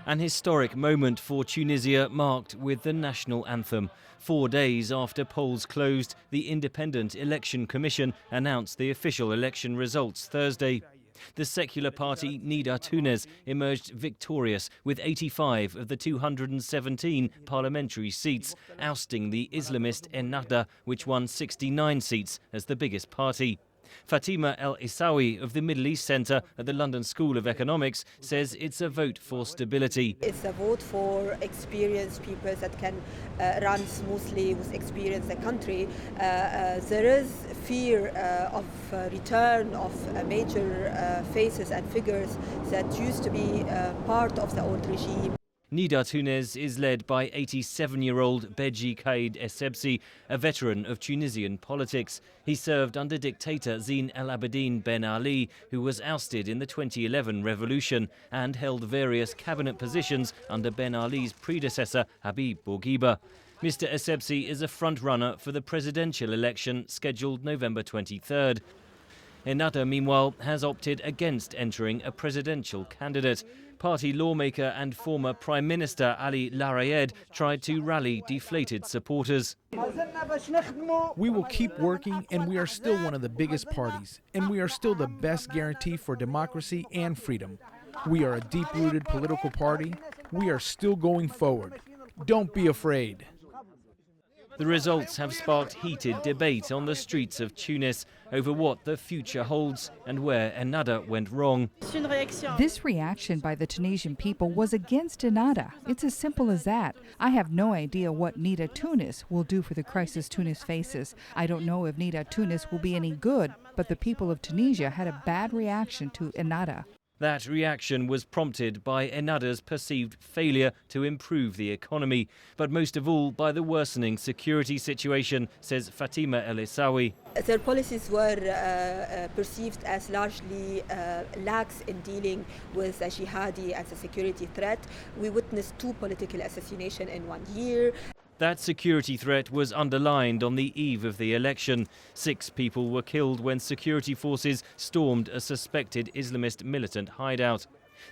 An historic moment for Tunisia marked with the national anthem. 4 days after polls closed, the Independent Election Commission announced the official election results Thursday. The secular party Nidaa Tounes emerged victorious with 85 of the 217 parliamentary seats, ousting the Islamist Ennahda, which won 69 seats as the biggest party. Fatima El-Issawi of the Middle East Centre at the London School of Economics says it's a vote for stability. It's a vote for experienced people that can run smoothly with experience the country. There is fear of return of major faces and figures that used to be part of the old regime. Nidaa Tounes is led by 87-year-old Beji Kaid Essebsi, a veteran of Tunisian politics. He served under dictator Zine El Abidine Ben Ali, who was ousted in the 2011 revolution, and held various cabinet positions under Ben Ali's predecessor Habib Bourguiba. Mr Essebsi is a front-runner for the presidential election scheduled November 23rd. Ennahda, meanwhile, has opted against entering a presidential candidate. Party lawmaker and former Prime Minister Ali Larayed tried to rally deflated supporters. We will keep working, and we are still one of the biggest parties, and we are still the best guarantee for democracy and freedom. We are a deep-rooted political party. We are still going forward. Don't be afraid. The results have sparked heated debate on the streets of Tunis over what the future holds and where Ennahda went wrong. This reaction by the Tunisian people was against Ennahda. It's as simple as that. I have no idea what Nidaa Tounes will do for the crisis Tunis faces. I don't know if Nidaa Tounes will be any good, but the people of Tunisia had a bad reaction to Ennahda. That reaction was prompted by Ennahda's perceived failure to improve the economy, but most of all by the worsening security situation, says Fatima El-Issawi. Their policies were perceived as largely lax in dealing with the jihadi as a security threat. We witnessed 2 political assassinations in 1 year. That security threat was underlined on the eve of the election. 6 people were killed when security forces stormed a suspected Islamist militant hideout.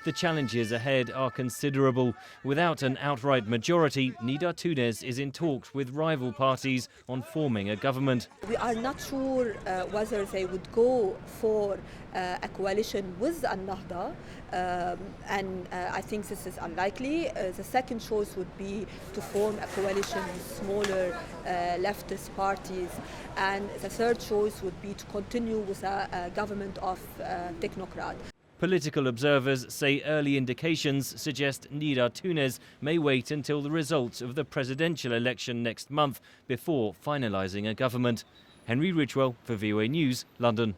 The challenges ahead are considerable. Without an outright majority, Nidaa Tounes is in talks with rival parties on forming a government. We are not sure whether they would go for a coalition with Ennahda, and I think this is unlikely. The second choice would be to form a coalition with smaller leftist parties, and the third choice would be to continue with a government of technocrats. Political observers say early indications suggest Nidaa Tounes may wait until the results of the presidential election next month before finalising a government. Henry Ridgwell for VOA News, London.